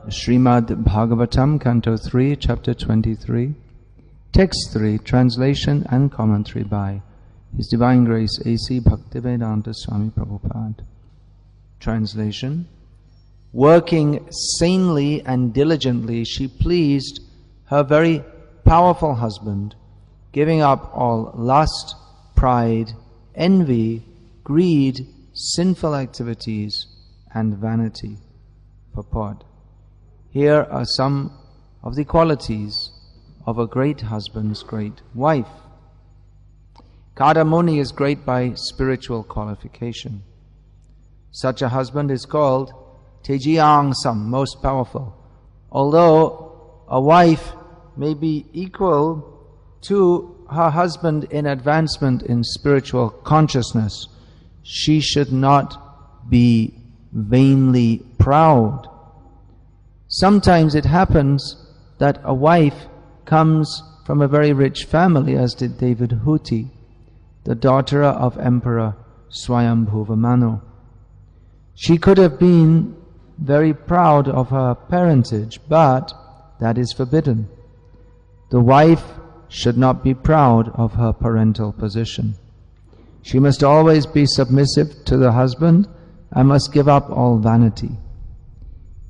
Srimad Bhagavatam, Canto 3, Chapter 23, Text 3, Translation and Commentary by His Divine Grace A.C. Bhaktivedanta Swami Prabhupada. Translation: working sanely and diligently, she pleased her very powerful husband, giving up all lust, pride, envy, greed, sinful activities, and vanity. Purport: here are some of the qualities of a great husband's great wife. Kada Muni is great by spiritual qualification. Such a husband is called Tejiyangsam, most powerful. Although a wife may be equal to her husband in advancement in spiritual consciousness, she should not be vainly proud. Sometimes it happens that a wife comes from a very rich family, as did Devahuti, the daughter of Emperor Swayambhuva Manu. She could have been very proud of her parentage, but that is forbidden. The wife should not be proud of her parental position. She must always be submissive to the husband and must give up all vanity.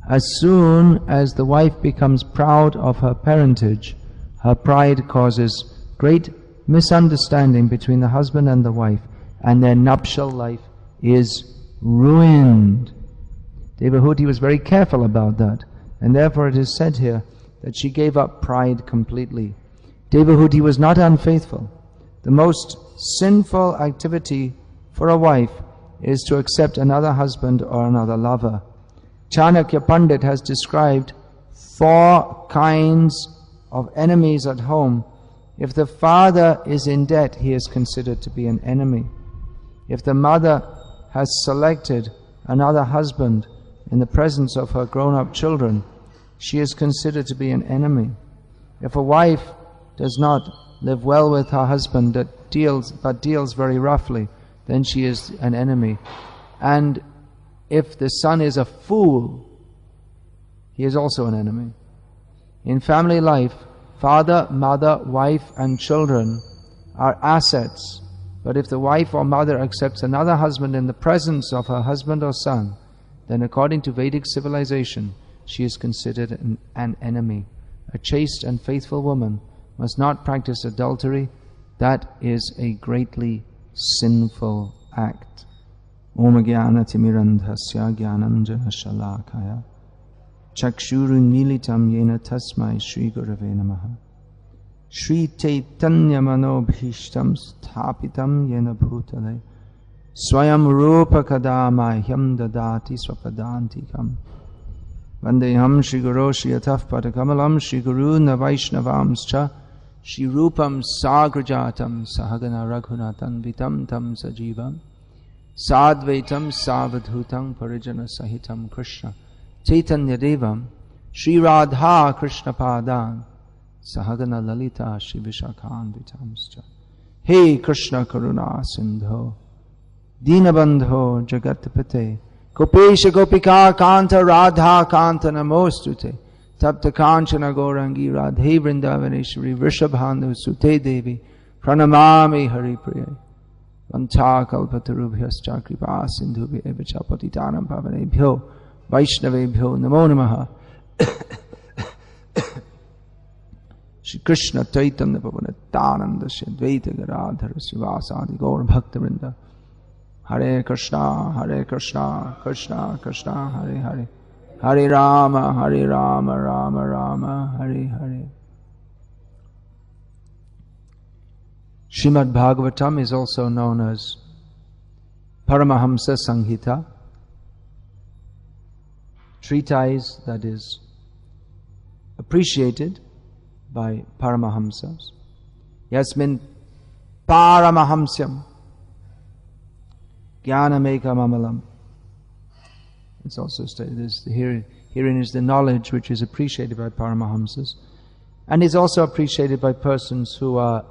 As soon as the wife becomes proud of her parentage, her pride causes great misunderstanding between the husband and the wife, and their nuptial life is ruined. Devahuti was very careful about that, and therefore it is said here that she gave up pride completely. Devahuti was not unfaithful. The most sinful activity for a wife is to accept another husband or another lover. Chanakya Pandit has described 4 kinds of enemies at home. If the father is in debt, he is considered to be an enemy. If the mother has selected another husband in the presence of her grown-up children, she is considered to be an enemy. If a wife does not live well with her husband but deals very roughly, then she is an enemy. And if the son is a fool, he is also an enemy. In family life, father, mother, wife and children are assets. But if the wife or mother accepts another husband in the presence of her husband or son, then according to Vedic civilization, she is considered an enemy. A chaste and faithful woman must not practice adultery. That is a greatly sinful act. Om Jnana Timirandhasya Jnananjana Shalakaya Chakshurun Militam Yena Tasmai Shri Gurave Namaha Shri Chaitanya Manobhishtam Sthapitam Yena Bhutale Swayam Rupa Kadamahyam Dadati Swapadantikam Vandeham Shri Guru Shri Ataf Padakamalam Shri Guru Navaishnavamscha Shri Rupam Sagrajatam Sahagana Raghunatan Vitam Tam Sajivam Sadvaitam Savadhutam Parijana Sahitam Krishna Chaitanya Devam Shri Radha Krishna Padan Sahagana Lalita Shri Vishakhan Vitamscha. Hey Krishna Karuna Sindho Dinabandho Jagatapate Gopesha Gopika Kanta Radha Kanta Namostute Tapta Kanchana Gaurangi Radhe Vrindavaneshwari Vrishabhanu Sute Devi Pranamami Hari Priya Vanta Kalpatarubhyascha Kripa Sindhubhya Evacha Patitanam Pavanebhyo Vaishnavebhyo Namo Namaha. Shri Krishna Chaitanya Pavanatananda Shri Advaita Garadhara Sivasadi Gaur Bhaktivinoda Hare Krishna Krishna Krishna Hare Hare Hare Rama Rama Rama Hare Hare. Srimad Bhagavatam is also known as Paramahamsa Sanghita, treatise that is appreciated by Paramahamsas. Yasmin Paramahamsyam Jnanameka Mamalam. It's also stated herein is the knowledge which is appreciated by Paramahamsas, and is also appreciated by persons who are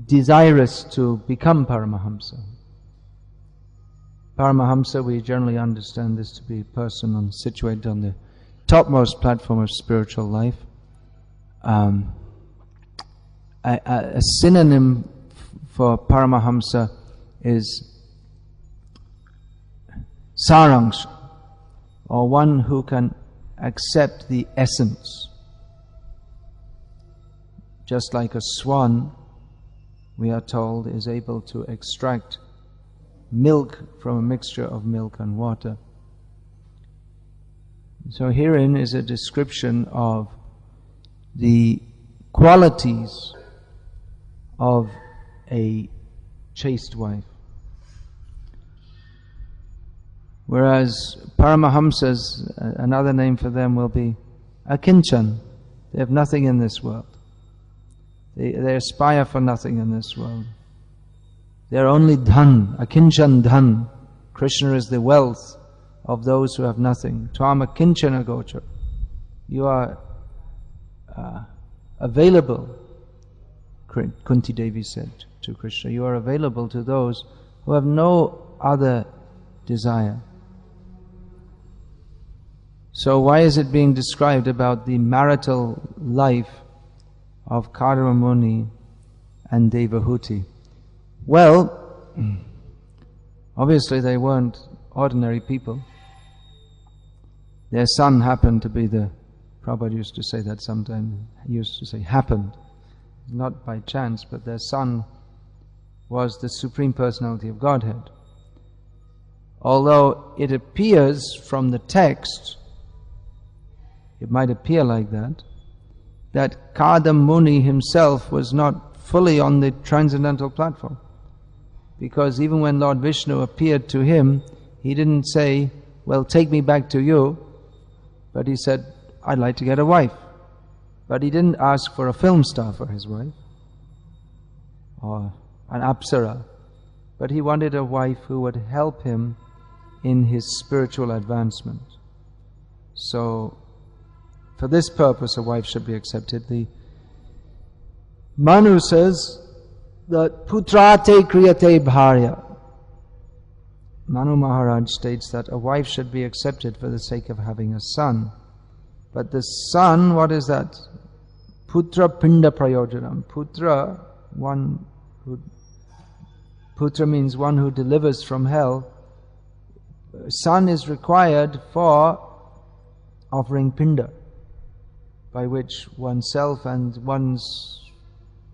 desirous to become Paramahamsa. Paramahamsa, we generally understand this to be a person situated on the topmost platform of spiritual life. A synonym for Paramahamsa is Sarangsh, or one who can accept the essence. Just like a swan, we are told, is able to extract milk from a mixture of milk and water. So herein is a description of the qualities of a chaste wife. Whereas Paramahamsas, another name for them will be akinchan. They have nothing in this world. They aspire for nothing in this world. They are only dhan, akinchan dhan. Krishna is the wealth of those who have nothing. Tvam akinchana gochar. You are available, Kunti Devi said to Krishna. You are available to those who have no other desire. So why is it being described about the marital life of Karma Muni and Devahuti? Well, obviously they weren't ordinary people. Their son happened to be Prabhupada used to say that sometimes. He used to say happened, not by chance, but their son was the Supreme Personality of Godhead. Although it appears from the text, it might appear like that Kadam Muni himself was not fully on the transcendental platform. Because even when Lord Vishnu appeared to him, he didn't say, well, take me back to you, but he said, I'd like to get a wife. But he didn't ask for a film star for his wife, or an apsara, but he wanted a wife who would help him in his spiritual advancement. So, for this purpose, a wife should be accepted. The Manu says that putrate kriyate bharya. Manu Maharaj states that a wife should be accepted for the sake of having a son. But the son, what is that? Putra pinda prayojanam. Putra means one who delivers from hell. Son is required for offering pinda, by which oneself and one's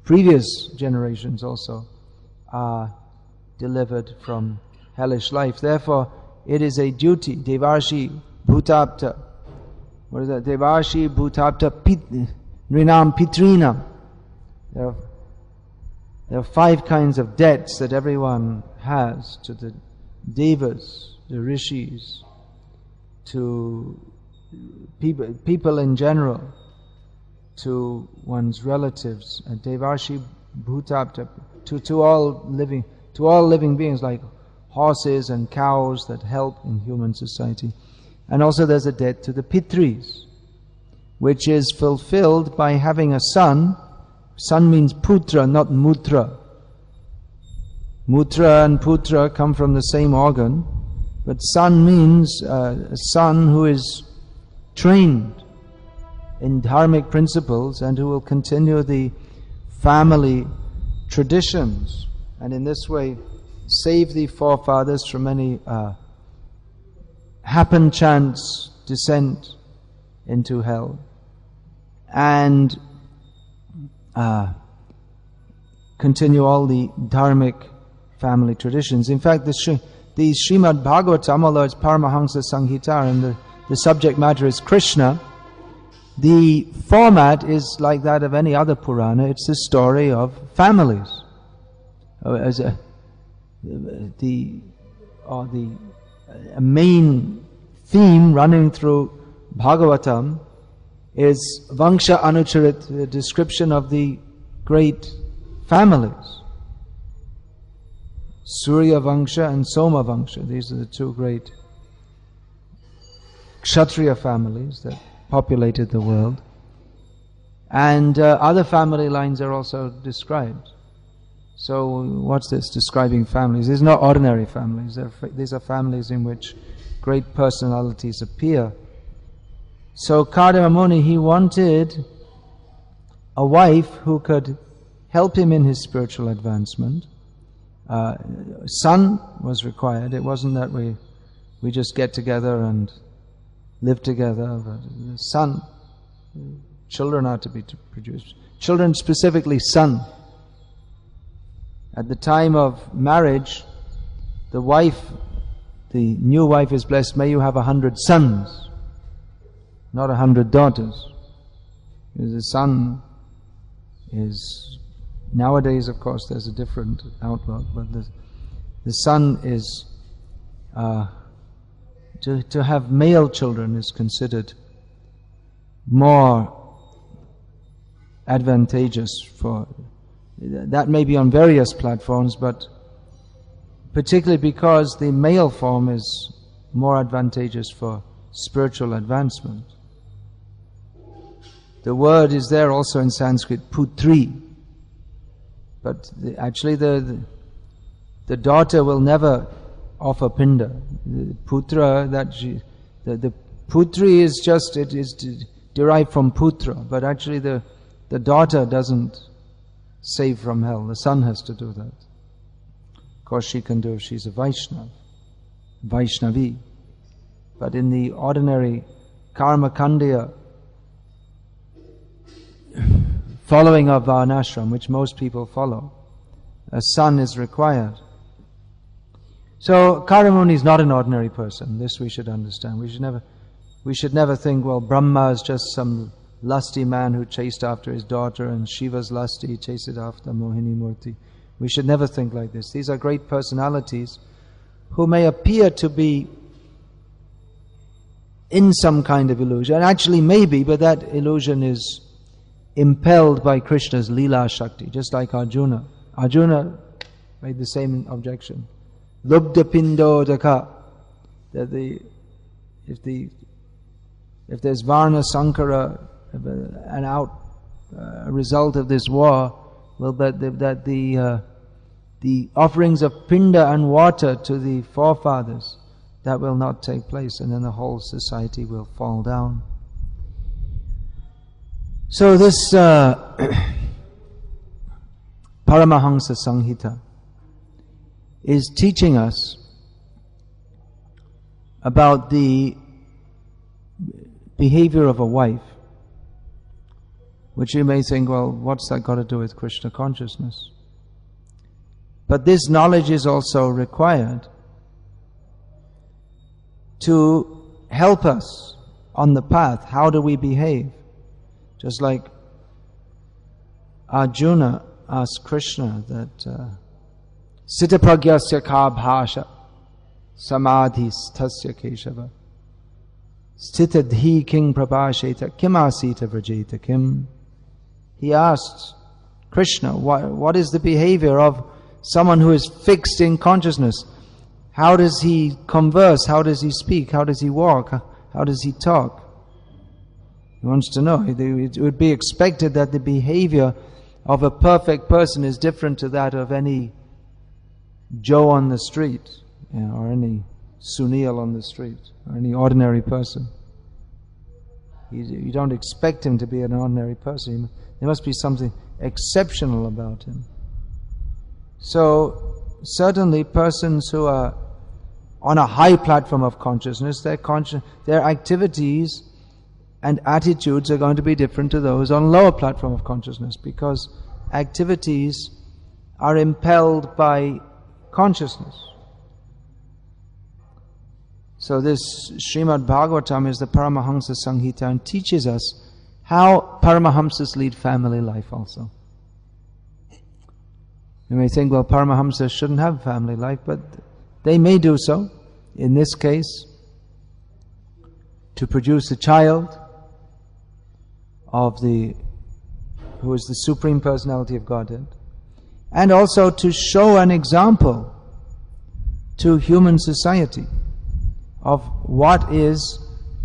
previous generations also are delivered from hellish life. Therefore, it is a duty. Devarshi bhutapta. What is that? Devarshi bhutapta nrinam pitrinam. There are 5 kinds of debts that everyone has to the devas, the rishis, to people in general, to one's relatives, and devarshi bhutapta, to all living beings, like horses and cows that help in human society. And also there's a debt to the pitris, which is fulfilled by having a son. Son means putra, not mutra. Mutra and putra come from the same organ, but son means a son who is trained in dharmic principles and who will continue the family traditions, and in this way save the forefathers from any happen chance descent into hell, and continue all the dharmic family traditions. In fact, the Srimad Bhagavatam, although it's Paramahamsa Samhita and the subject matter is Krishna, the format is like that of any other Purana. It's the story of families. A main theme running through Bhagavatam is Vangsha Anucharit, the description of the great families. Surya Vangsha and Soma Vangsha. These are the 2 great Kshatriya families that populated the world. And other family lines are also described. So what's this? Describing families. These are not ordinary families. These are families in which great personalities appear. So Kardama Muni, he wanted a wife who could help him in his spiritual advancement. Son was required. It wasn't that we just get together and live together, but son. Children are to be produced. Children, specifically son. At the time of marriage, the new wife is blessed, may you have 100 sons, not 100 daughters. Because the son is, nowadays of course there's a different outlook, but the son is, to have male children is considered more advantageous for, that may be on various platforms, but particularly because the male form is more advantageous for spiritual advancement. The word is there also in Sanskrit, putri, but actually the daughter will never offer pinda. The putra, the putri is just, it is derived from putra, but actually the daughter doesn't save from hell. The son has to do that. Of course she can do if she's a Vaishnavi. But in the ordinary karma kandya following of varnashram, which most people follow, a son is required. So Kardama Muni is not an ordinary person. This we should understand. We should never think, well, Brahma is just some lusty man who chased after his daughter, and Shiva's lusty, he chased after Mohini Murti. We should never think like this. These are great personalities who may appear to be in some kind of illusion, and actually maybe, but that illusion is impelled by Krishna's Leela Shakti, just like Arjuna. Arjuna made the same objection. Lubdha pindo daka, that if there's Varna Sankara, a result of this war, well, that the offerings of pinda and water to the forefathers, that will not take place, and then the whole society will fall down. So this Paramahamsa Samhita is teaching us about the behavior of a wife, which you may think, well, what's that got to do with Krishna consciousness? But this knowledge is also required to help us on the path. How do we behave? Just like Arjuna asked Krishna that Sita pragyasya ka bhasha samadhi sthasya keshava stita dhi king prabhasheta kim asita vrajeta kim. He asked Krishna, what is the behavior of someone who is fixed in consciousness? How does he converse? How does he speak? How does he walk? How does he talk? He wants to know. It would be expected that the behavior of a perfect person is different to that of any Joe on the street, or any Sunil on the street, or any ordinary person. You don't expect him to be an ordinary person. There must be something exceptional about him. So certainly persons who are on a high platform of consciousness, their activities and attitudes are going to be different to those on lower platform of consciousness, because activities are impelled by consciousness. So this Srimad Bhagavatam is the Paramahamsa Samhita and teaches us how Paramahamsas lead family life also. You may think, well, Paramahamsas shouldn't have family life, but they may do so. In this case, to produce a child who is the Supreme Personality of Godhead, and also to show an example to human society of what is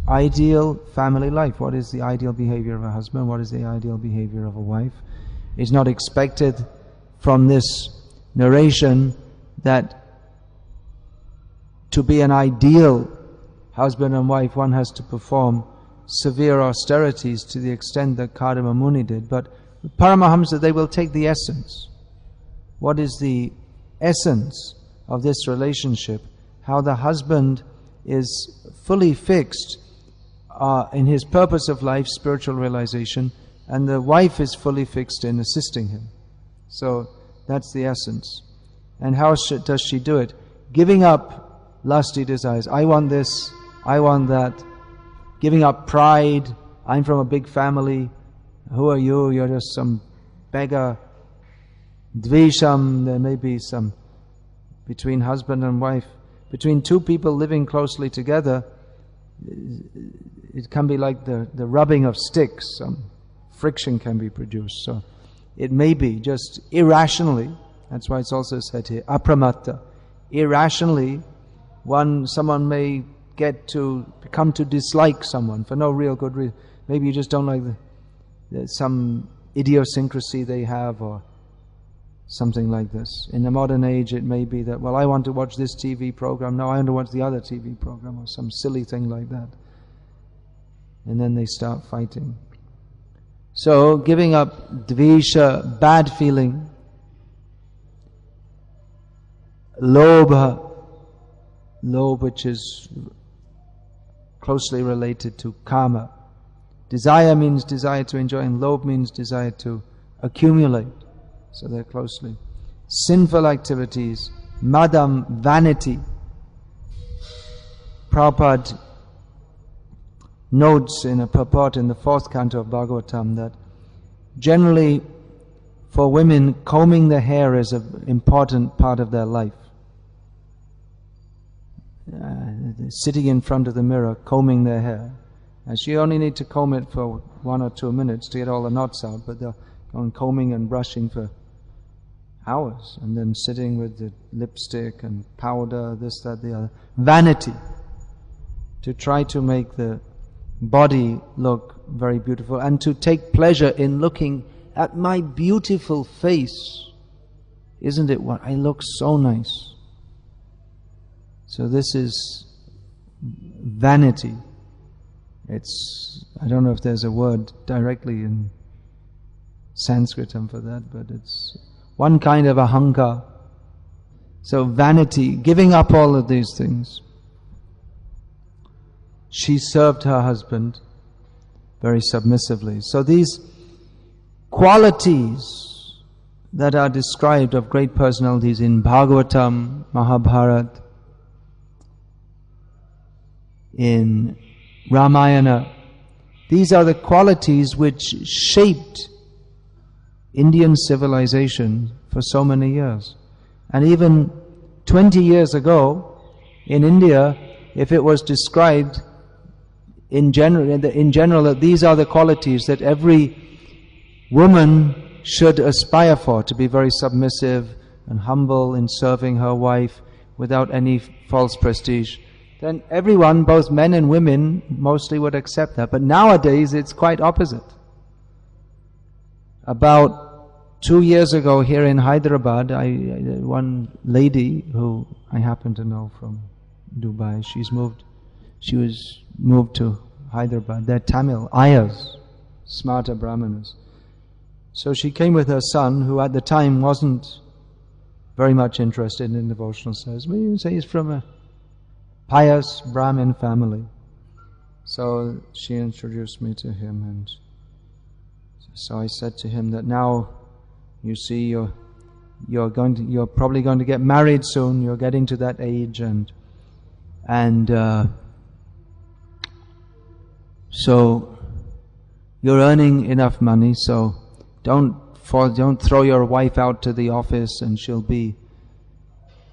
ideal family life, what is the ideal behavior of a husband, what is the ideal behavior of a wife. It's not expected from this narration that to be an ideal husband and wife, one has to perform severe austerities to the extent that Kadama Muni did, but Paramahamsa, they will take the essence. What is the essence of this relationship? How the husband is fully fixed in his purpose of life, spiritual realization, and the wife is fully fixed in assisting him. So that's the essence. And how does she do it? Giving up lusty desires. I want this, I want that. Giving up pride. I'm from a big family. Who are you? You're just some beggar. Dvesham, there may be some between husband and wife. Between two people living closely together, it can be like the rubbing of sticks. Some friction can be produced. So it may be just irrationally, that's why it's also said here, apramatta. Irrationally, someone may come to dislike someone for no real good reason. Maybe you just don't like some idiosyncrasy they have or something like this. In the modern age it may be that, well, I want to watch this TV program, no, I want to watch the other TV program, or some silly thing like that. And then they start fighting. So giving up dvesha, bad feeling, lobha, which is closely related to kama. Desire means desire to enjoy, and lobh means desire to accumulate. So they're closely. Sinful activities, madam, vanity. Prabhupada notes in a purport in the 4th canto of Bhagavatam that generally for women, combing the hair is an important part of their life. Sitting in front of the mirror, combing their hair. And she only need to comb it for 1 or 2 minutes to get all the knots out, but they're going combing and brushing for hours, and then sitting with the lipstick and powder, this, that, the other. Vanity. To try to make the body look very beautiful, and to take pleasure in looking at my beautiful face. Isn't it what? I look so nice. So this is vanity. I don't know if there's a word directly in Sanskritam for that, but it's one kind of ahankar. So vanity, giving up all of these things. She served her husband very submissively. So these qualities that are described of great personalities in Bhagavatam, Mahabharata, in Ramayana, these are the qualities which shaped Indian civilization for so many years. And even 20 years ago, in India, if it was described in general that these are the qualities that every woman should aspire for, to be very submissive and humble in serving her wife without any false prestige, then everyone, both men and women, mostly would accept that. But nowadays it's quite opposite. About 2 years ago here in Hyderabad, one lady who I happen to know from Dubai, she was moved to Hyderabad. They're Tamil, Ayas, smarta Brahmanas. So she came with her son, who at the time wasn't very much interested in devotional service. But you say he's from a pious Brahmin family. So she introduced me to him, and so I said to him that now, you see, you're probably going to get married soon. You're getting to that age, and so you're earning enough money. So don't throw your wife out to the office, and she'll be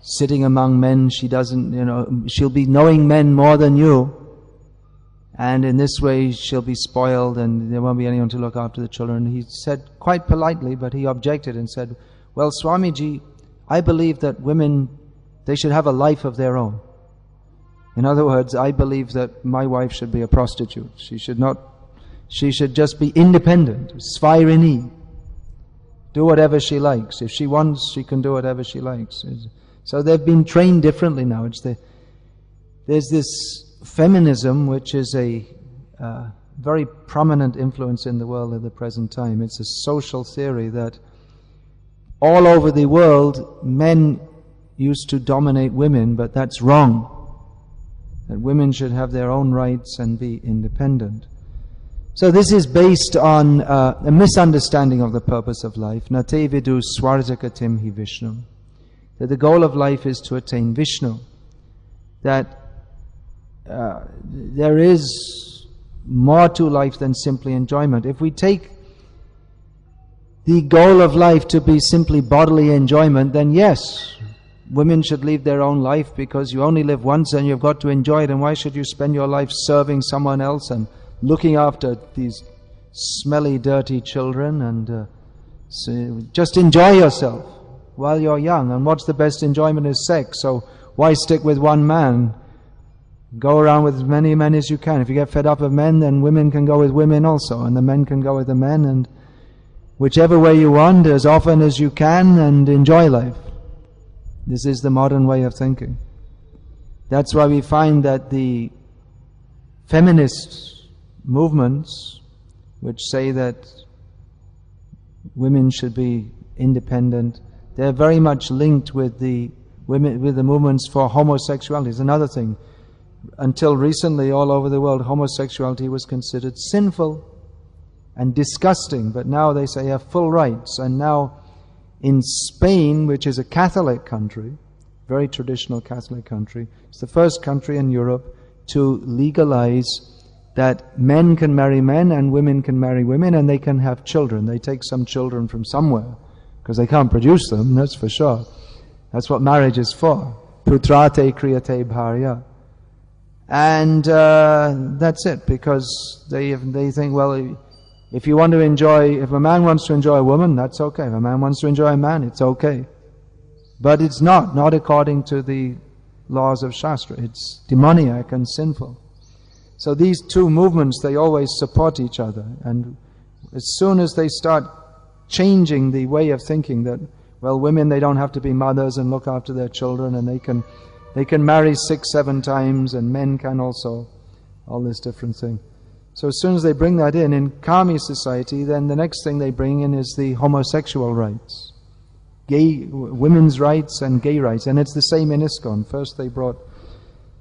sitting among men. She doesn't, she'll be knowing men more than you. And in this way she'll be spoiled, and there won't be anyone to look after the children. He said quite politely, but he objected and said, well, Swamiji, I believe that women, they should have a life of their own. In other words, I believe that my wife should be a prostitute. She should just be independent, svirini. Do whatever she likes. If she wants, she can do whatever she likes. So they've been trained differently now. There's this feminism which is very prominent influence in the world at the present time. It's a social theory that all over the world men used to dominate women, but that's wrong. That women should have their own rights and be independent. So this is based on a misunderstanding of the purpose of life. Nate vidu swarjakatim hi Vishnu. That the goal of life is to attain Vishnu. That there is more to life than simply enjoyment. If we take the goal of life to be simply bodily enjoyment, then yes, women should live their own life, because you only live once and you've got to enjoy it, and why should you spend your life serving someone else and looking after these smelly, dirty children? And so just enjoy yourself while you're young. And what's the best enjoyment is sex, so why stick with one man? Go around with as many men as you can. If you get fed up of men, then women can go with women also, and the men can go with the men, and whichever way you want, as often as you can, and enjoy life. This is the modern way of thinking. That's why we find that the feminist movements, which say that women should be independent, they're very much linked with the movements for homosexuality. It's another thing. Until recently, all over the world, homosexuality was considered sinful and disgusting, but now they say you have full rights. And now in Spain, which is a Catholic country, very traditional Catholic country, it's the first country in Europe to legalize that men can marry men and women can marry women, and they can have children. They take some children from somewhere, because they can't produce them, that's for sure. That's what marriage is for. Putrate kriyate bharya. And that's it, because they think, well, if you want to enjoy, if a man wants to enjoy a woman, that's okay. If a man wants to enjoy a man, it's okay. But it's not according to the laws of Shastra. It's demoniac and sinful. So these two movements, they always support each other. And as soon as they start changing the way of thinking that, well, women, they don't have to be mothers and look after their children, and they can marry 6-7 times, and men can also, all this different thing. So as soon as they bring that in Kami society, then the next thing they bring in is the homosexual rights. Women's rights and gay rights. And it's the same in ISKCON. First they brought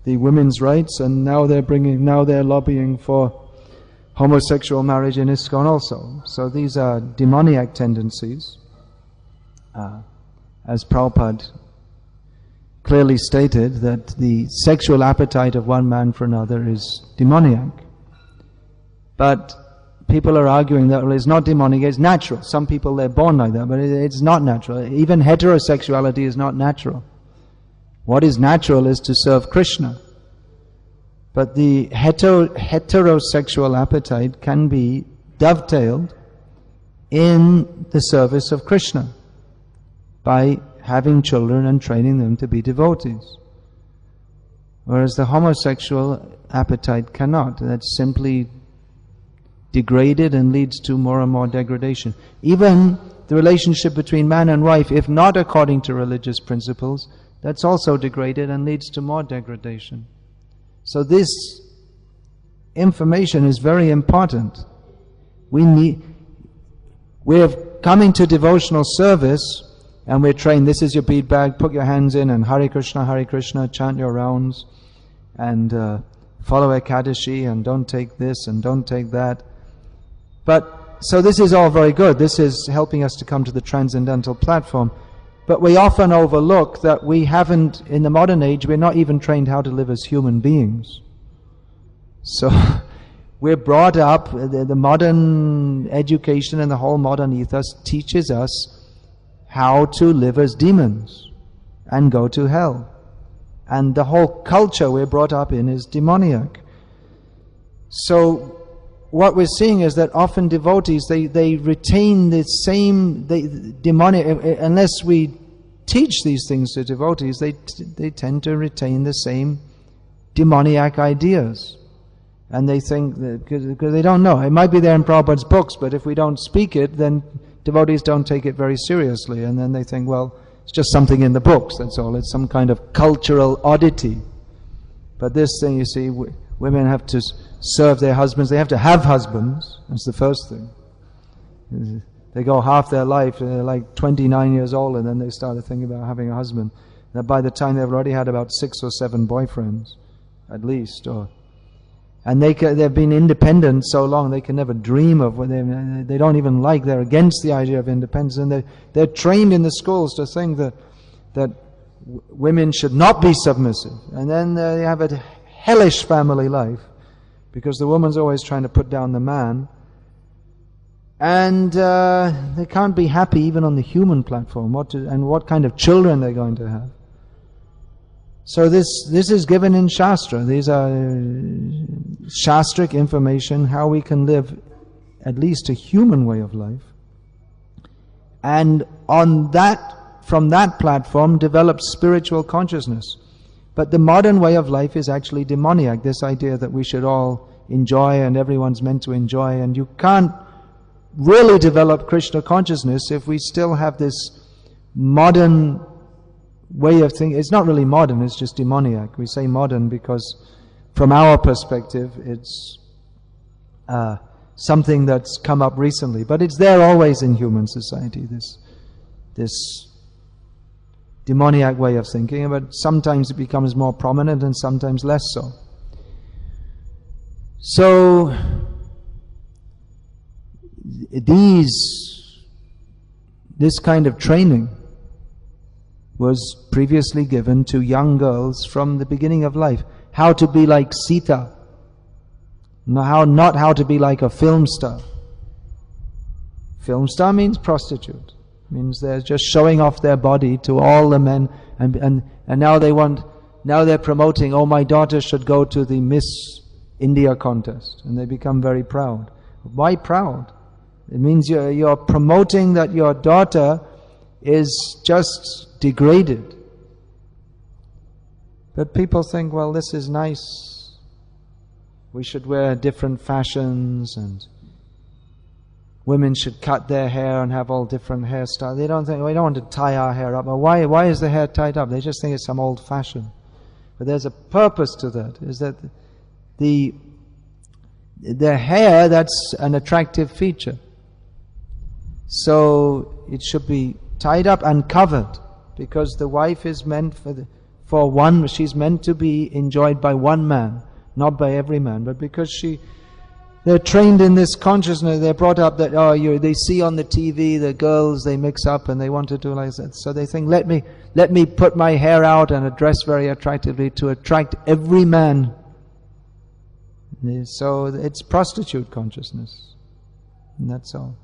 the women's rights, and now they're lobbying for homosexual marriage in ISKCON also. So these are demoniac tendencies. As Prabhupada clearly stated, that the sexual appetite of one man for another is demoniac. But people are arguing that, well, it's not demonic, it's natural. Some people, they're born like that, but it's not natural. Even heterosexuality is not natural. What is natural is to serve Krishna. But the heterosexual appetite can be dovetailed in the service of Krishna by having children and training them to be devotees. Whereas the homosexual appetite cannot. That's simply degraded and leads to more and more degradation. Even the relationship between man and wife, if not according to religious principles, that's also degraded and leads to more degradation. So this information is very important. We're coming to devotional service, and we're trained, this is your bead bag, put your hands in, and Hare Krishna, chant your rounds, and follow Ekadashi, and don't take this and don't take that. But, so this is all very good. This is helping us to come to the transcendental platform. But we often overlook that we haven't, in the modern age, we're not even trained how to live as human beings. So, we're brought up, the modern education and the whole modern ethos teaches us how to live as demons and go to hell. And the whole culture we're brought up in is demoniac. So, what we're seeing is that often devotees, they retain the same demonic, unless we teach these things to devotees, they tend to retain the same demoniac ideas. And they think, because they don't know, it might be there in Prabhupada's books, but if we don't speak it, then devotees don't take it very seriously. And then they think, well, it's just something in the books, that's all. It's some kind of cultural oddity. But this thing, you see, women have to serve their husbands. They have to have husbands. That's the first thing. They go half their life, they're like 29 years old, and then they start thinking about having a husband. That by the time they've already had about 6 or 7 boyfriends, at least, and they've been independent so long they can never dream of what they don't even like. They're against the idea of independence, and they're trained in the schools to think that women should not be submissive, and then they have a hellish family life because the woman's always trying to put down the man. And they can't be happy even on the human platform. What kind of children they're going to have. So this is given in Shastra. These are Shastric information, how we can live at least a human way of life. And from that platform develop spiritual consciousness. But the modern way of life is actually demoniac. This idea that we should all enjoy and everyone's meant to enjoy, and you can't really develop Krishna consciousness if we still have this modern way of thinking. It's not really modern, it's just demoniac. We say modern because from our perspective it's something that's come up recently, but it's there always in human society, this demoniac way of thinking, but sometimes it becomes more prominent and sometimes less so. So this kind of training was previously given to young girls from the beginning of life. How to be like Sita. Not how to be like a film star. Film star means prostitute. Means they're just showing off their body to all the men, and now they're promoting, oh, my daughter should go to the Miss India contest, and they become very proud. Why proud? It means you're promoting that your daughter is just degraded. But people think, well, this is nice. We should wear different fashions, and women should cut their hair and have all different hairstyles. They don't think, we don't want to tie our hair up. Well, why is the hair tied up? They just think it's some old fashion. But there's a purpose to that, is that the hair, that's an attractive feature. So it should be tied up and covered, because the wife is meant for one. She's meant to be enjoyed by one man, not by every man. But because they're trained in this consciousness, they're brought up that they see on the TV the girls, they mix up and they want to do like that. So they think, let me put my hair out and dress very attractively to attract every man. So it's prostitute consciousness, and that's all.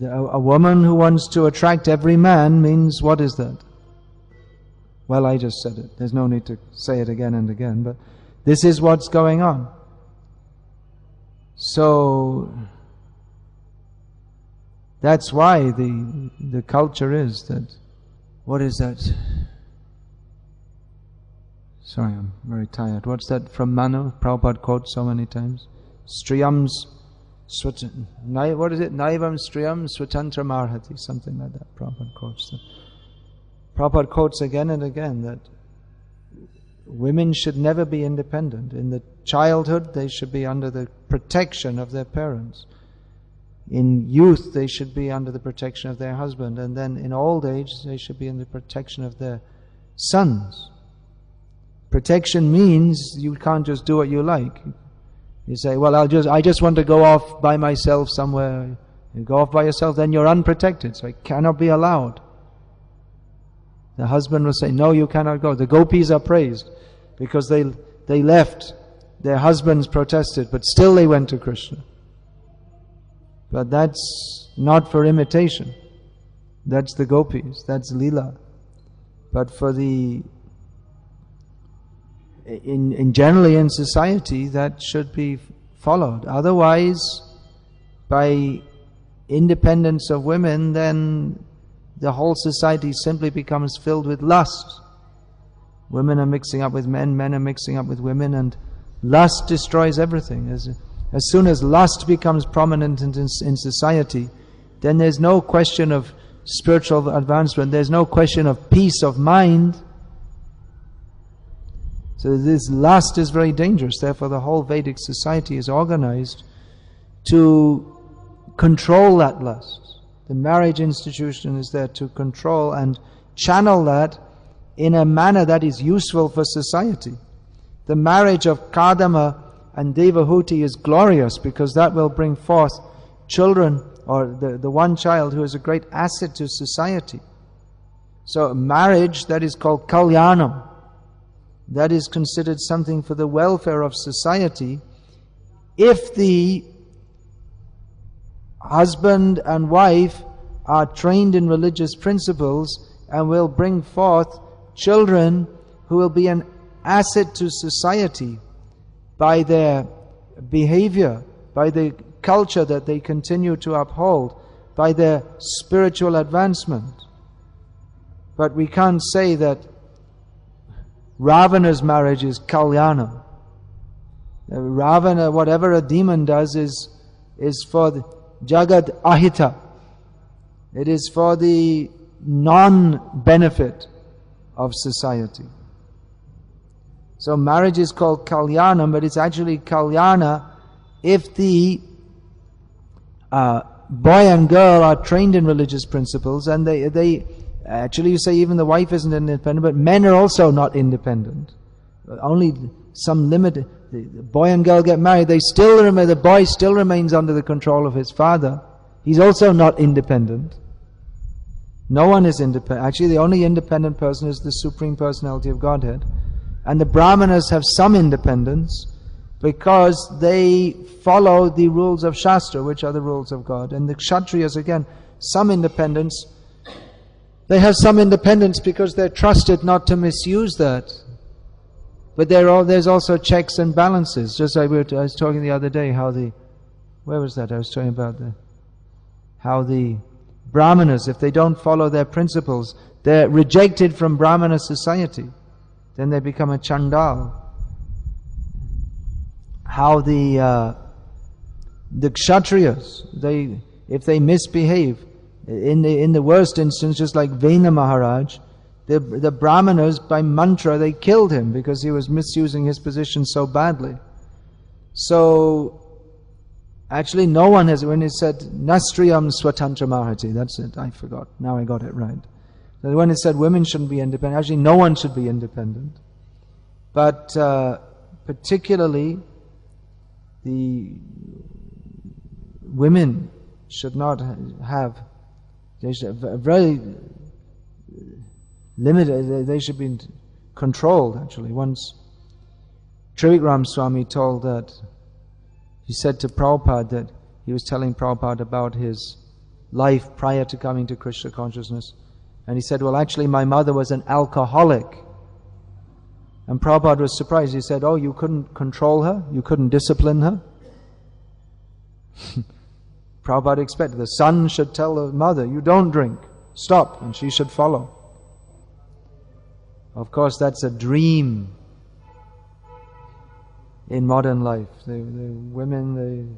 A woman who wants to attract every man means, what is that? Well, I just said it. There's no need to say it again and again, but this is what's going on. So that's why the culture is that. What is that? Sorry, I'm very tired. What's that from Manu? Prabhupada quotes so many times. Striyam's what is it? Naivam Striyam Swatantra Marhati, something like that. Prabhupada quotes that. Prabhupada quotes again and again that women should never be independent. In the childhood, they should be under the protection of their parents. In youth, they should be under the protection of their husband. And then in old age, they should be in the protection of their sons. Protection means you can't just do what you like. You say, well, I just want to go off by myself somewhere. You go off by yourself, then you're unprotected. So it cannot be allowed. The husband will say, no, you cannot go. The gopis are praised because they left. Their husbands protested, but still they went to Krishna. But that's not for imitation. That's the gopis. That's Leela. But for generally in society, that should be followed. Otherwise, by independence of women, then the whole society simply becomes filled with lust. Women are mixing up with men, men are mixing up with women, and lust destroys everything. As soon as lust becomes prominent in society, then there's no question of spiritual advancement, there's no question of peace of mind. So this lust is very dangerous. Therefore the whole Vedic society is organized to control that lust. The marriage institution is there to control and channel that in a manner that is useful for society. The marriage of Kadama and Devahuti is glorious because that will bring forth children, or the one child who is a great asset to society. So marriage that is called Kalyanam, that is considered something for the welfare of society. If the husband and wife are trained in religious principles and will bring forth children who will be an asset to society by their behavior, by the culture that they continue to uphold, by their spiritual advancement. But we can't say that Ravana's marriage is Kalyanam. Ravana, whatever a demon does is for the Jagad Ahita. It is for the non-benefit of society. So marriage is called Kalyanam, but it's actually Kalyana if the boy and girl are trained in religious principles, and they actually, you say even the wife isn't independent, but men are also not independent. Only some limit. The boy and girl get married, the boy still remains under the control of his father. He's also not independent. No one is independent. Actually, the only independent person is the Supreme Personality of Godhead. And the Brahmanas have some independence because they follow the rules of Shastra, which are the rules of God. And the Kshatriyas, again, some independence. They have some independence because they're trusted not to misuse that. But there's also checks and balances. Just like I was talking the other day, where was that? I was talking about how the Brahmanas, if they don't follow their principles, they're rejected from Brahmana society. Then they become a Chandal. How the Kshatriyas, if they misbehave, in the worst instance, just like Vena Maharaj, the Brahmanas, by mantra, they killed him because he was misusing his position so badly. So, actually no one has, when he said, Nastriyam Swatantra Mahati, that's it, I forgot, now I got it right. So when it said women shouldn't be independent, actually no one should be independent. But particularly, the women should not have, they should have very limited, they should be controlled actually. Once Trivikram Swami told that, he said to Prabhupada that he was telling Prabhupada about his life prior to coming to Krishna consciousness. And he said, well actually my mother was an alcoholic. And Prabhupada was surprised. He said, oh, you couldn't control her? You couldn't discipline her? Prabhupada expected the son should tell the mother, you don't drink, stop, and she should follow. Of course, that's a dream in modern life. The women,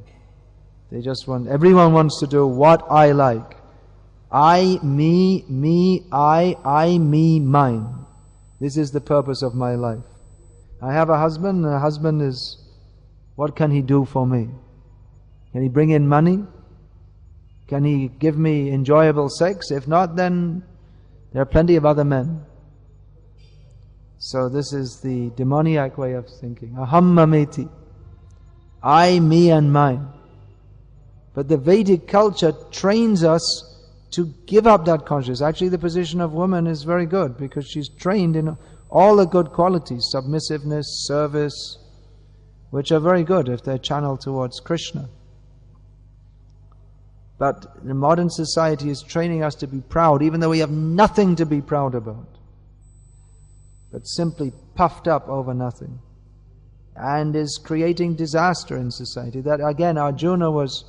they just want, everyone wants to do what I like. I, me, I, me, mine. This is the purpose of my life. I have a husband, and a husband is, what can he do for me? Can he bring in money? Can he give me enjoyable sex? If not, then there are plenty of other men. So this is the demoniac way of thinking. Aham mameti. I, me and mine. But the Vedic culture trains us to give up that consciousness. Actually, the position of woman is very good because she's trained in all the good qualities, submissiveness, service, which are very good if they're channeled towards Krishna. But the modern society is training us to be proud, even though we have nothing to be proud about, but simply puffed up over nothing, and is creating disaster in society. That again, Arjuna was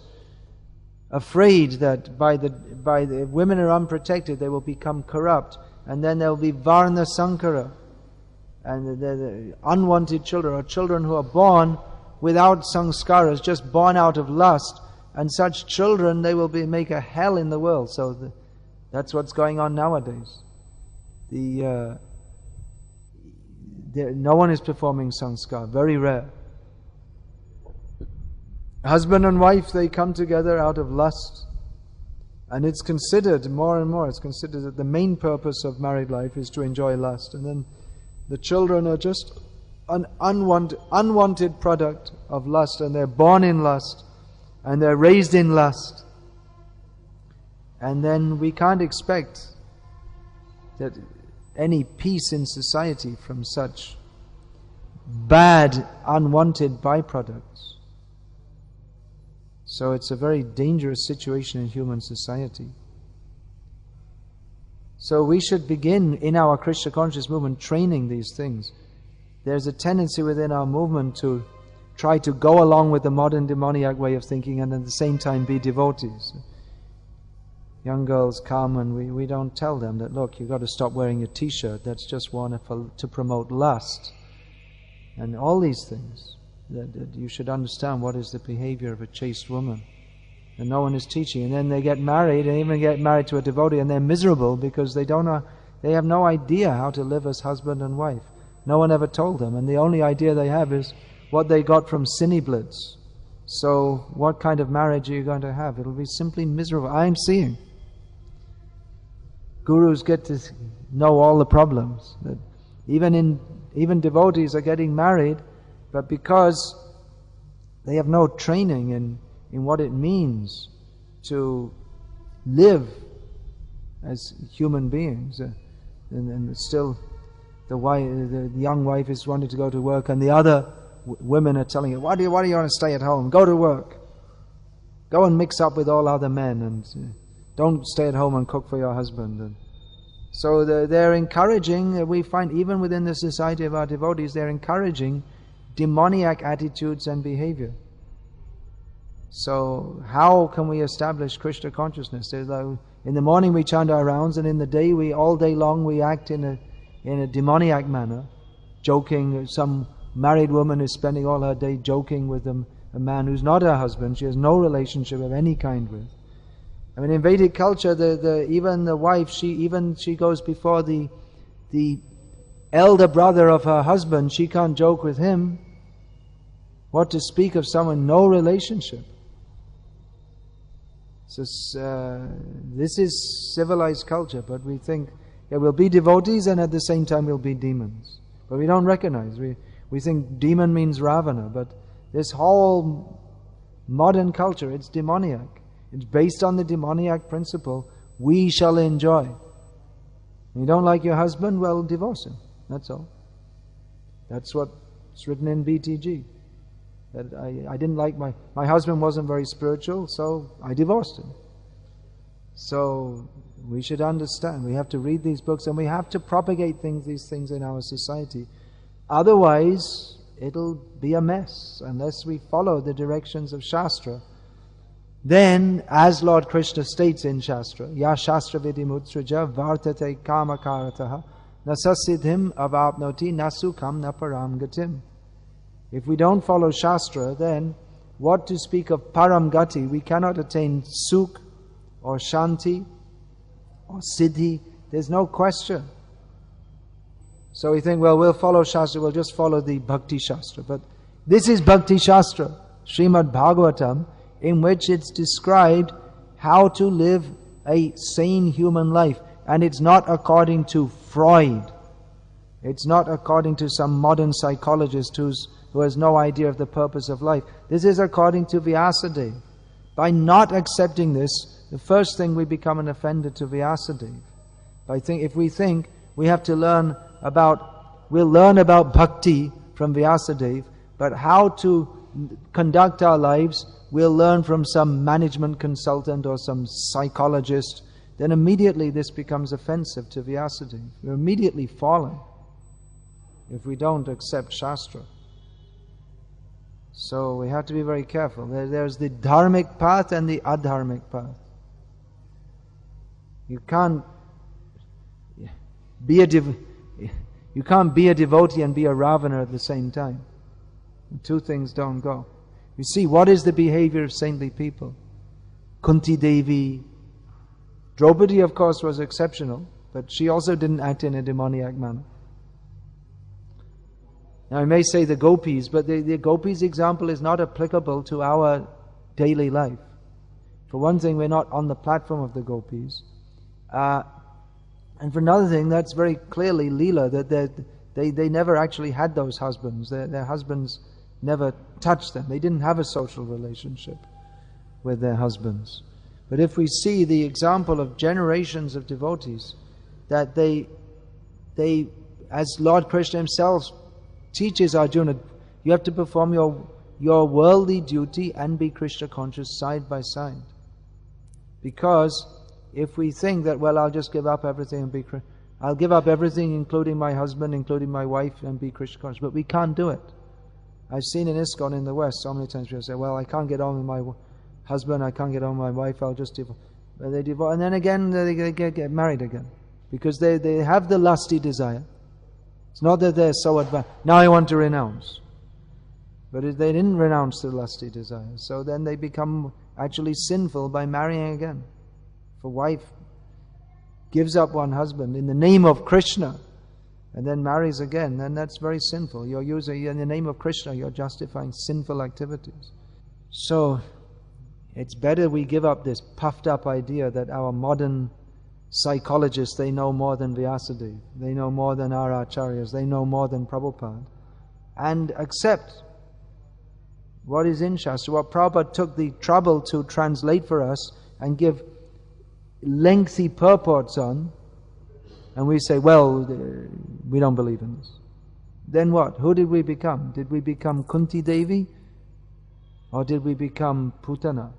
afraid that by the women are unprotected, they will become corrupt, and then there will be Varna Sankara, and the unwanted children, or children who are born without sanskaras, just born out of lust. And such children, they will make a hell in the world. So the That's what's going on nowadays. The no one is performing sanskar, very rare. Husband and wife, they come together out of lust. And it's considered, more and more, it's considered that the main purpose of married life is to enjoy lust. And then the children are just an unwanted product of lust, and they're born in lust, and they're raised in lust. And then we can't expect that any peace in society from such bad, unwanted byproducts. So it's a very dangerous situation in human society. So we should begin in our Krishna conscious movement training these things. There's a tendency within our movement to try to go along with the modern demoniac way of thinking and at the same time be devotees. Young girls come and we don't tell them that, look, you've got to stop wearing your t-shirt, that's just one to promote lust. And all these things, that you should understand what is the behavior of a chaste woman. And no one is teaching. And then they get married, and even get married to a devotee, and they're miserable because they have no idea how to live as husband and wife. No one ever told them, and the only idea they have is what they got from Cineblitz. So what kind of marriage are you going to have? It'll be simply miserable. I'm seeing gurus get to know all the problems. That even devotees are getting married, but because they have no training in what it means to live as human beings, and still the young wife is wanting to go to work, and the other women are telling her, why do you want to stay at home? Go to work. Go and mix up with all other men, and don't stay at home and cook for your husband. And so they're encouraging, we find even within the society of our devotees, they're encouraging demoniac attitudes and behavior. So how can we establish Krishna consciousness? In the morning we chant our rounds, and in the day all day long we act in a demoniac manner, joking. Some married woman is spending all her day joking with a man who's not her husband, she has no relationship of any kind with. I mean, in Vedic culture, even the wife, she goes before the elder brother of her husband, she can't joke with him. What to speak of someone, no relationship. So this is civilized culture, but we think, we'll be devotees and at the same time we'll be demons. But we don't recognize. We think demon means Ravana, but this whole modern culture, it's demoniac. It's based on the demoniac principle, we shall enjoy. You don't like your husband? Well, divorce him. That's all. That's what's written in BTG. That I didn't like my husband wasn't very spiritual, so I divorced him. So we should understand. We have to read these books and we have to propagate these things in our society. Otherwise, it'll be a mess unless we follow the directions of Shastra. Then, as Lord Krishna states in Shastra, Ya Shastra Vidimutraja Vartate Kamakarataha Nasasidhim Avapnoti Nasukam Naparam Gatim. If we don't follow Shastra, then what to speak of Param Gati? We cannot attain Sukh or Shanti or Siddhi. There's no question. So we think, well, we'll follow Shastra, we'll just follow the Bhakti Shastra. But this is Bhakti Shastra, Srimad Bhagavatam, in which it's described how to live a sane human life. And it's not according to Freud. It's not according to some modern psychologist who has no idea of the purpose of life. This is according to Vyasadeva. By not accepting this, the first thing we become an offender to Vyasadeva. If we think we have to we'll learn about bhakti from Vyasadeva, but how to conduct our lives, we'll learn from some management consultant or some psychologist, then immediately this becomes offensive to Vyasadeva. We're immediately fallen if we don't accept Shastra. So we have to be very careful. There's the dharmic path and the adharmic path. You can't be a devotee and be a Ravana at the same time. The two things don't go. You see, what is the behavior of saintly people? Kunti Devi. Draupadi, of course, was exceptional, but she also didn't act in a demoniac manner. Now I may say the gopis, but the gopis example is not applicable to our daily life. For one thing, we're not on the platform of the gopis. And for another thing, that's very clearly Leela, that they never actually had those husbands. Their husbands never touched them. They didn't have a social relationship with their husbands. But if we see the example of generations of devotees, that they as Lord Krishna himself teaches Arjuna, you have to perform your worldly duty and be Krishna conscious side by side. Because if we think that, well, I'll just give up everything and I'll give up everything, including my husband, including my wife, and be Krishna conscious, but we can't do it. I've seen in ISKCON in the West so many times people say, well, I can't get on with my husband, I can't get on with my wife, I'll just divorce. They divorce, and then again they get married again, because they have the lusty desire. It's not that they're so advanced. Now I want to renounce. But they didn't renounce the lusty desire. So then they become actually sinful by marrying again. If a wife gives up one husband in the name of Krishna and then marries again, then that's very sinful. You're using, in the name of Krishna, you're justifying sinful activities. So it's better we give up this puffed up idea that our modern psychologists, they know more than Vyasadeva, they know more than our acharyas, they know more than Prabhupada, and accept what is in Shastra, what Prabhupada took the trouble to translate for us and give lengthy purports on, and we say, well, we don't believe in this. Then what? Who did we become? Did we become Kunti Devi? Or did we become Putana?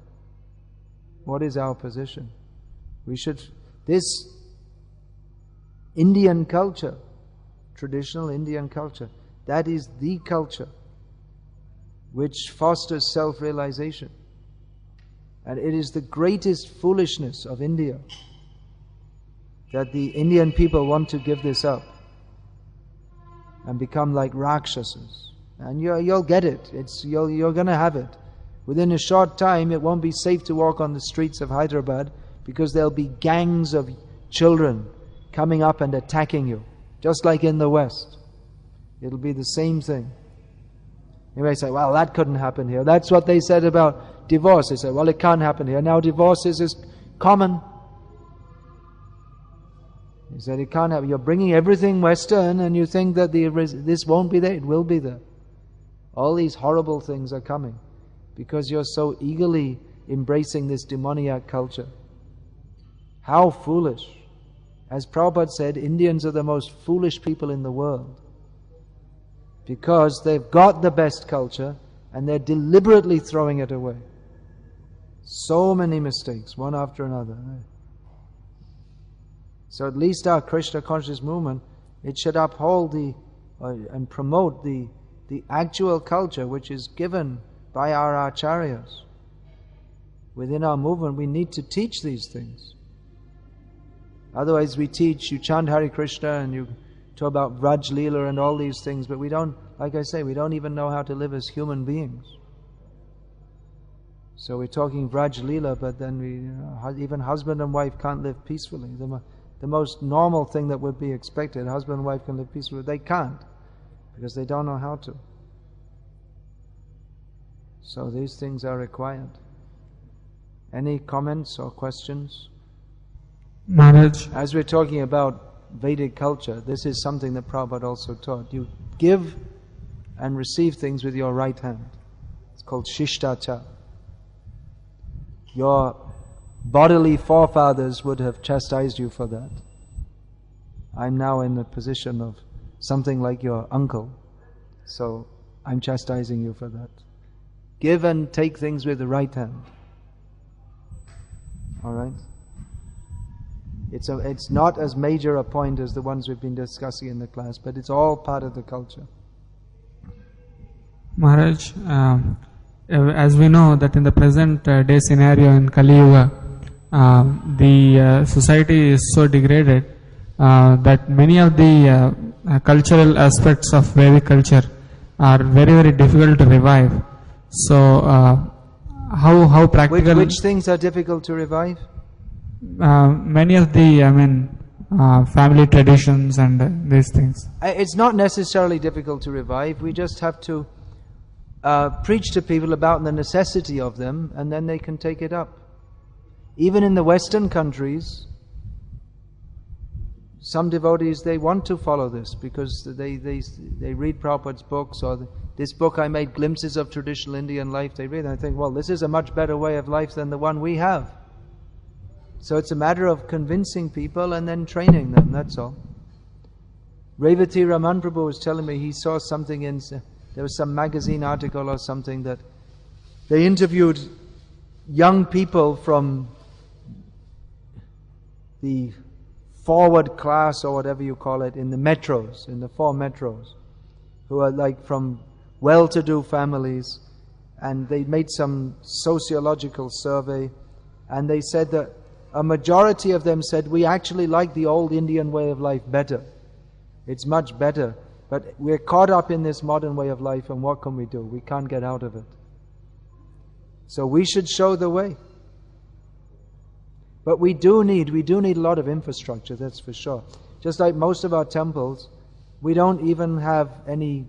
What is our position? We should... This Indian culture, traditional Indian culture, that is the culture which fosters self-realization. And it is the greatest foolishness of India that the Indian people want to give this up and become like Rakshasas. And you'll get it. You're going to have it. Within a short time, it won't be safe to walk on the streets of Hyderabad, because there'll be gangs of children coming up and attacking you, just like in the West. It'll be the same thing. You may say, well, that couldn't happen here. That's what they said about divorce. They said, well, it can't happen here. Now divorce is common. He said, it can't happen. You're bringing everything Western and you think that this won't be there. It will be there. All these horrible things are coming because you're so eagerly embracing this demoniac culture. How foolish. As Prabhupada said, Indians are the most foolish people in the world, because they've got the best culture and they're deliberately throwing it away. So many mistakes, one after another. So at least our Krishna conscious movement, it should uphold and promote the actual culture which is given by our acharyas. Within our movement, we need to teach these things. Otherwise we teach, you chant Hare Krishna and you talk about Vraj Leela and all these things, but we don't, like I say, we don't even know how to live as human beings. So we're talking Vraj Leela, but then even husband and wife can't live peacefully. The most normal thing that would be expected, husband and wife can live peacefully, they can't, because they don't know how to. So these things are required. Any comments or questions? Maharaj, as we're talking about Vedic culture, this is something that Prabhupada also taught. You give and receive things with your right hand. It's called Shishtachar. Your bodily forefathers would have chastised you for that. I'm now in the position of something like your uncle, so I'm chastising you for that. Give and take things with the right hand. Alright? It's not as major a point as the ones we've been discussing in the class, but it's all part of the culture. Maharaj, as we know that in the present day scenario in Kali Yuga, the society is so degraded that many of the cultural aspects of Vedic culture are very, very difficult to revive. So, how practical... Which things are difficult to revive? Many of the, family traditions and these things. It's not necessarily difficult to revive. We just have to preach to people about the necessity of them, and then they can take it up. Even in the Western countries, some devotees, they want to follow this because they read Prabhupada's books, or this book I made glimpses of traditional Indian life. They read and I think, well, this is a much better way of life than the one we have. So it's a matter of convincing people and then training them, that's all. Revati Raman Prabhu was telling me he saw something there was some magazine article or something that they interviewed young people from the forward class or whatever you call it in the metros, in the 4 metros, who are like from well-to-do families, and they made some sociological survey, and they said that a majority of them said, we actually like the old Indian way of life better. It's much better. But we're caught up in this modern way of life, and what can we do? We can't get out of it. So we should show the way. But we do need a lot of infrastructure, that's for sure. Just like most of our temples, we don't even have any,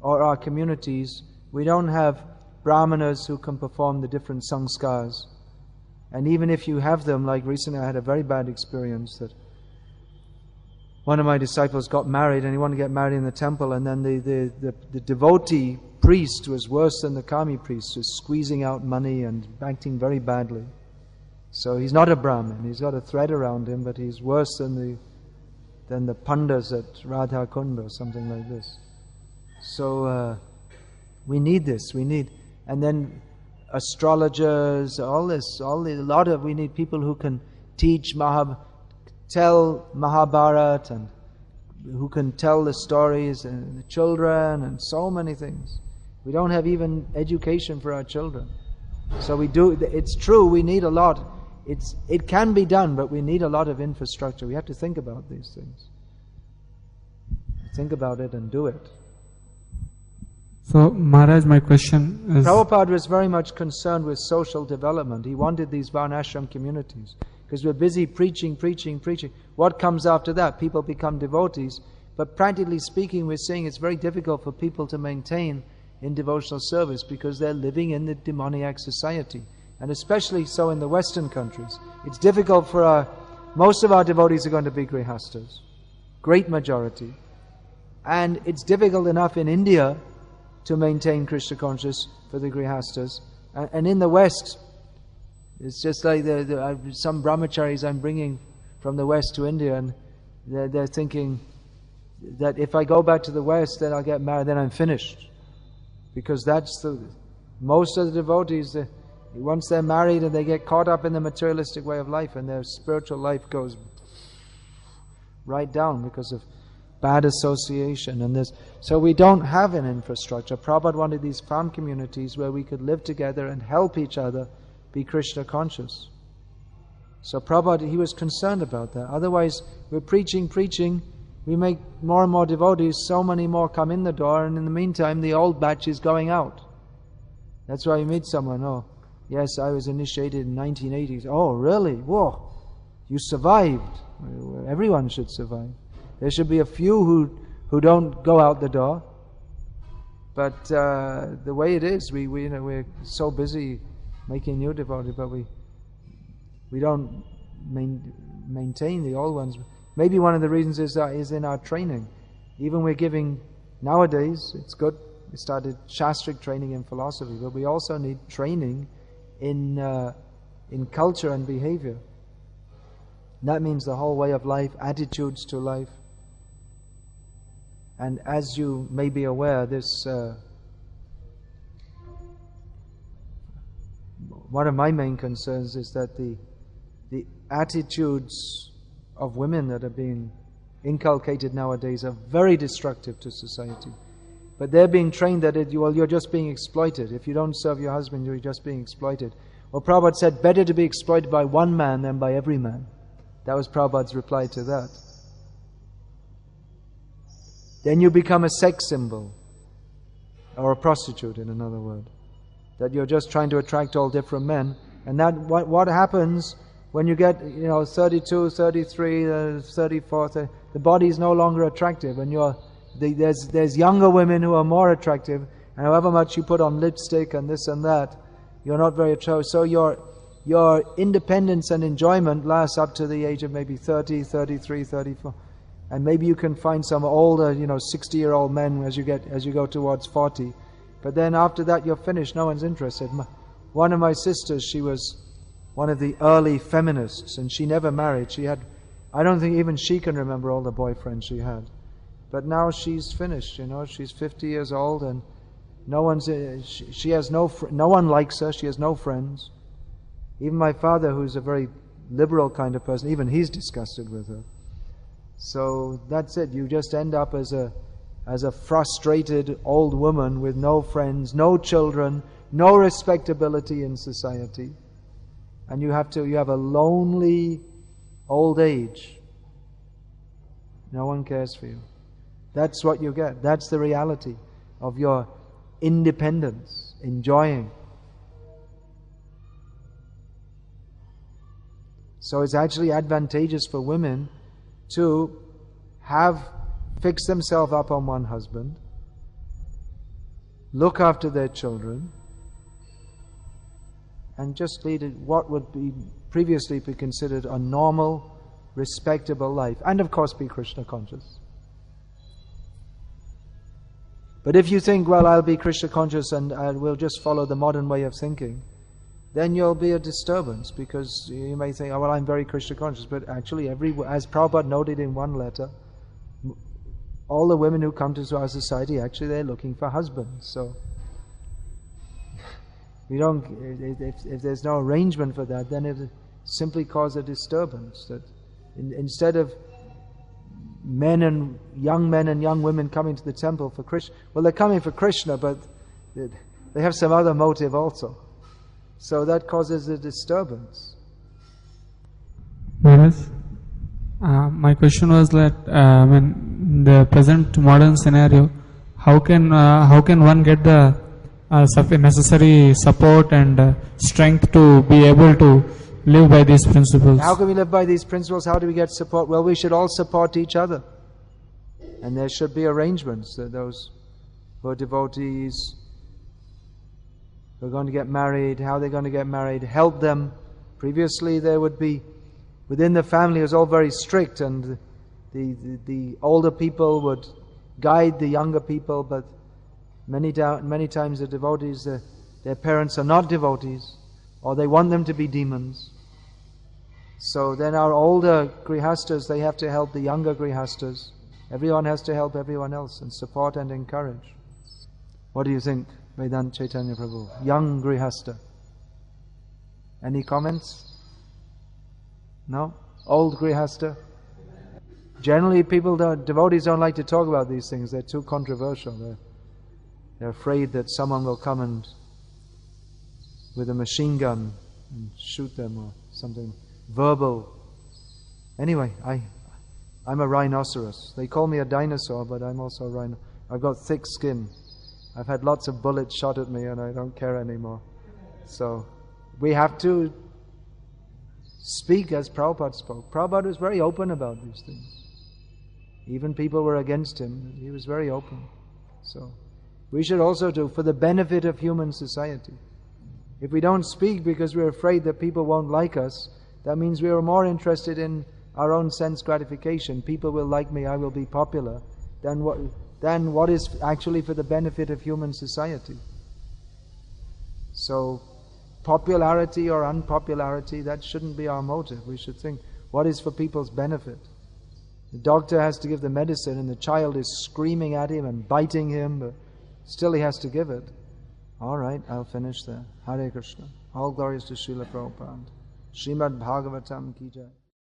or our communities, we don't have brahmanas who can perform the different sanskars. And even if you have them, like recently I had a very bad experience that one of my disciples got married and he wanted to get married in the temple, and then the devotee priest was worse than the kami priest, was squeezing out money and acting very badly. So he's not a Brahmin, he's got a thread around him, but he's worse than the pandas at Radha Kund or something like this. So we need this, and then astrologers, we need people who can teach tell Mahabharata, and who can tell the stories, and the children, and so many things. We don't have even education for our children. So it's true, we need a lot. It can be done, but we need a lot of infrastructure. We have to think about these things. Think about it and do it. So, Maharaj, my question is... Prabhupada was very much concerned with social development. He wanted these Varnashram communities, because we're busy preaching. What comes after that? People become devotees. But practically speaking, we're seeing it's very difficult for people to maintain in devotional service because they're living in the demoniac society. And especially so in the Western countries. It's difficult for most of our devotees are going to be grihastas. Great majority. And it's difficult enough in India to maintain Krishna consciousness for the grihastas. And in the West, it's just like some brahmacharis I'm bringing from the West to India, and they're thinking that if I go back to the West, then I'll get married, then I'm finished. Because most of the devotees, once they're married and they get caught up in the materialistic way of life, and their spiritual life goes right down because of bad association. So we don't have an infrastructure. Prabhupada wanted these farm communities where we could live together and help each other be Krishna conscious. So Prabhupada, he was concerned about that. Otherwise, we're preaching, we make more and more devotees, so many more come in the door, and in the meantime, the old batch is going out. That's why you meet someone, oh, yes, I was initiated in 1980s. Oh, really? Whoa, you survived. Everyone should survive. There should be a few who don't go out the door. But the way it is, we're so busy making new devotees, but we don't maintain the old ones. Maybe one of the reasons is in our training. Even we're giving nowadays, it's good. We started Shastric training in philosophy, but we also need training in culture and behavior. And that means the whole way of life, attitudes to life. And as you may be aware, this one of my main concerns is that the attitudes of women that are being inculcated nowadays are very destructive to society. But they're being trained that you're just being exploited. If you don't serve your husband, you're just being exploited. Well, Prabhupada said, better to be exploited by one man than by every man. That was Prabhupada's reply to that. Then you become a sex symbol, or a prostitute, in another word. That you're just trying to attract all different men. And that what happens when you get 32, 33, 34, the body is no longer attractive, and there's younger women who are more attractive, and however much you put on lipstick and this and that, you're not very attractive. So your independence and enjoyment lasts up to the age of maybe 30, 33, 34. And maybe you can find some older, 60-year-old men as you go towards 40. But then after that you're finished, no one's interested. One of my sisters, she was one of the early feminists, and she never married. I don't think even she can remember all the boyfriends she had. But now she's finished, she's 50 years old, and no one likes her, she has no friends. Even my father, who's a very liberal kind of person, even he's disgusted with her. So that's it. You just end up as a frustrated old woman with no friends, no children, no respectability in society, and you have a lonely old age. No one cares for you. That's what you get. That's the reality of your independence, enjoying. So it's actually advantageous for women to fix themselves up on one husband, look after their children, and just lead what would be previously be considered a normal, respectable life, and of course be Krishna conscious. But if you think, well, I'll be Krishna conscious and I will just follow the modern way of thinking, then you'll be a disturbance, because you may think, oh, well, I'm very Krishna conscious, but actually, as Prabhupada noted in one letter, all the women who come to our society, actually they're looking for husbands. So if there's no arrangement for that, then it simply causes a disturbance. That instead of young men and young women coming to the temple for Krishna, well, they're coming for Krishna, but they have some other motive also. So that causes a disturbance. Yes. My question was that in the present modern scenario, how can one get the necessary support and strength to be able to live by these principles? How can we live by these principles? How do we get support? Well, we should all support each other, and there should be arrangements that those who are devotees, who are going to get married, how they're going to get married, help them. Previously there would be, within the family it was all very strict, and the older people would guide the younger people, but many times the devotees, their parents are not devotees, or they want them to be demons. So then our older grihastas, they have to help the younger grihastas. Everyone has to help everyone else and support and encourage. What do you think, Vedanta Chaitanya Prabhu? Young grihasta. Any comments? No? Old grihasta? Generally devotees don't like to talk about these things. They're too controversial. They're afraid that someone will come and with a machine gun and shoot them or something verbal. Anyway, I'm a rhinoceros. They call me a dinosaur, but I'm also a rhino. I've got thick skin. I've had lots of bullets shot at me and I don't care anymore. So we have to speak as Prabhupada spoke. Prabhupada was very open about these things. Even people were against him. He was very open. So we should also do for the benefit of human society. If we don't speak because we're afraid that people won't like us, that means we are more interested in our own sense gratification. People will like me, I will be popular, than what is actually for the benefit of human society. So popularity or unpopularity, that shouldn't be our motive. We should think, what is for people's benefit? The doctor has to give the medicine and the child is screaming at him and biting him, but still he has to give it. All right, I'll finish there. Hare Krishna. All glories to Srila Prabhupada. Srimad Bhagavatam Ki Jai.